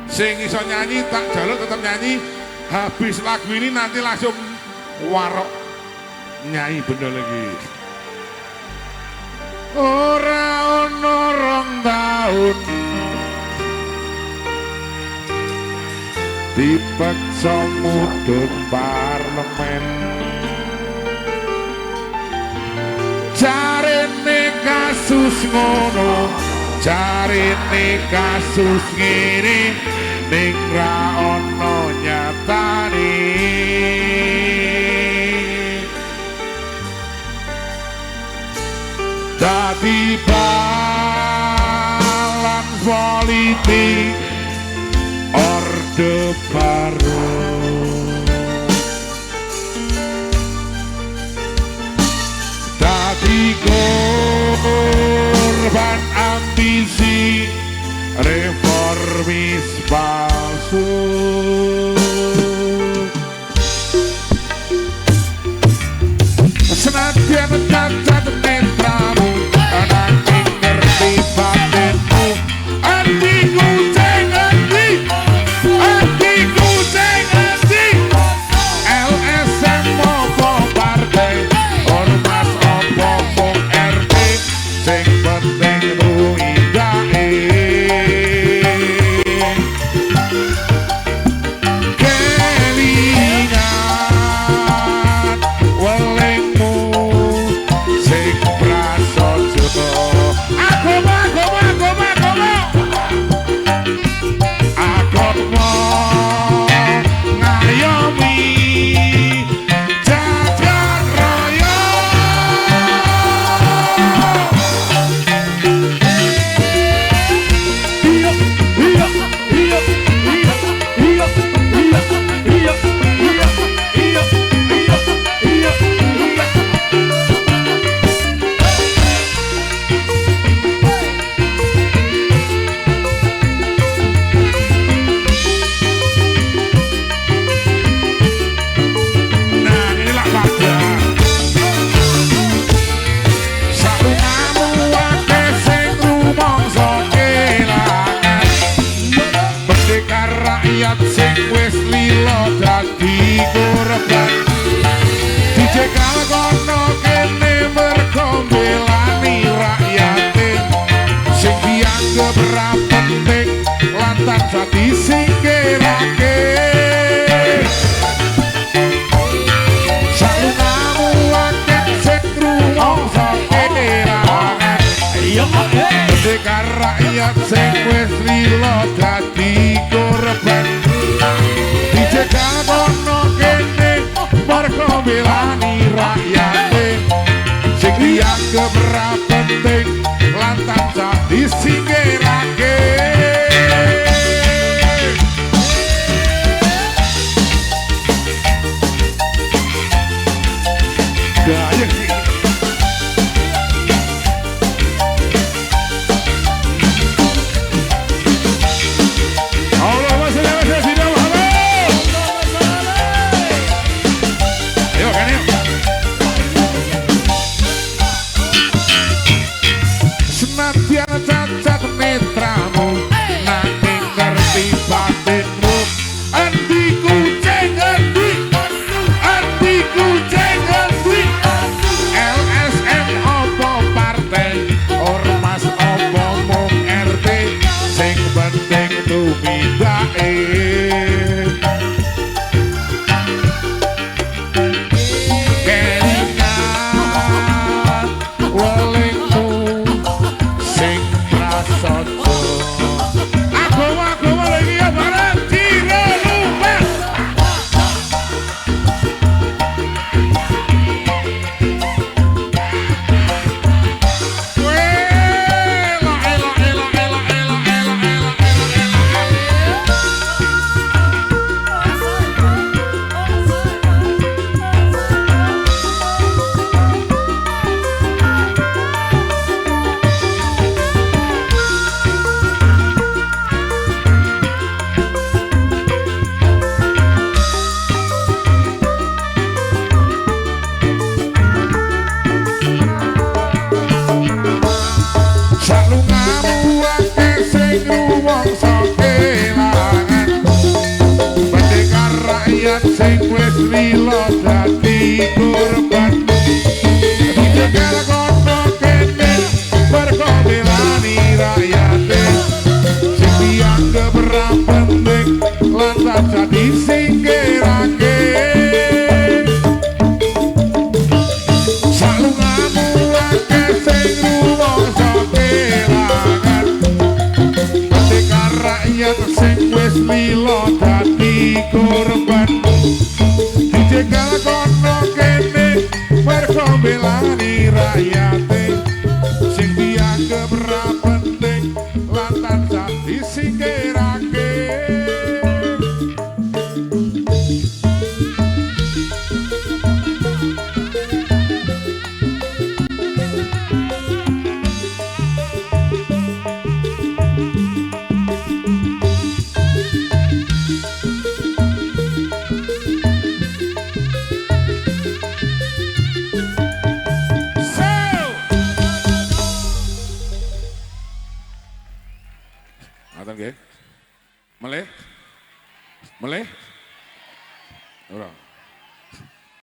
Sing iso nyanyi tak jaluk tetap nyanyi. Habis lagu ini nanti langsung warok nyanyi bener lagi. Ora ono rong taun dipaksa mudhun parlemen. Jarene kasus ngono, jarene kasus ngene, ning ra ono nyatane. Dadi balance politik orde baru. Dadi korban ambisi reformis palsu. Senadyan cacat netramu, ananging ngerti batinmu. Hatiku sing ngerti, hatiku sing ngerti. LSM opo partai, ormas opo mung RT, sing penting tuindake. Kelingan welingmu sing prasaja. Agama ngayomi jagat raya. Nah inilah pada salungamu ake sing rumangsa kelangan. Merdeka rakyat sing wis lila dadi korban. Dicegal kono kene mergo mbelani rakyate sing dianggep ra penting lantan dadi singkirake. Salungamu akeh sing rumangsa kelangan. Merdeka rakyat sing wis lila dadi korban. Dicegal kono kene mergo mbelani rakyate sing dianggep ra penting lantan dadi singkirake. Gaya sih. Allahumma sholli ala sayyidina Muhammad. Ayo kan yuk. Senadyan cacat netra Ngoten nggih. Melih. Melih. Ora.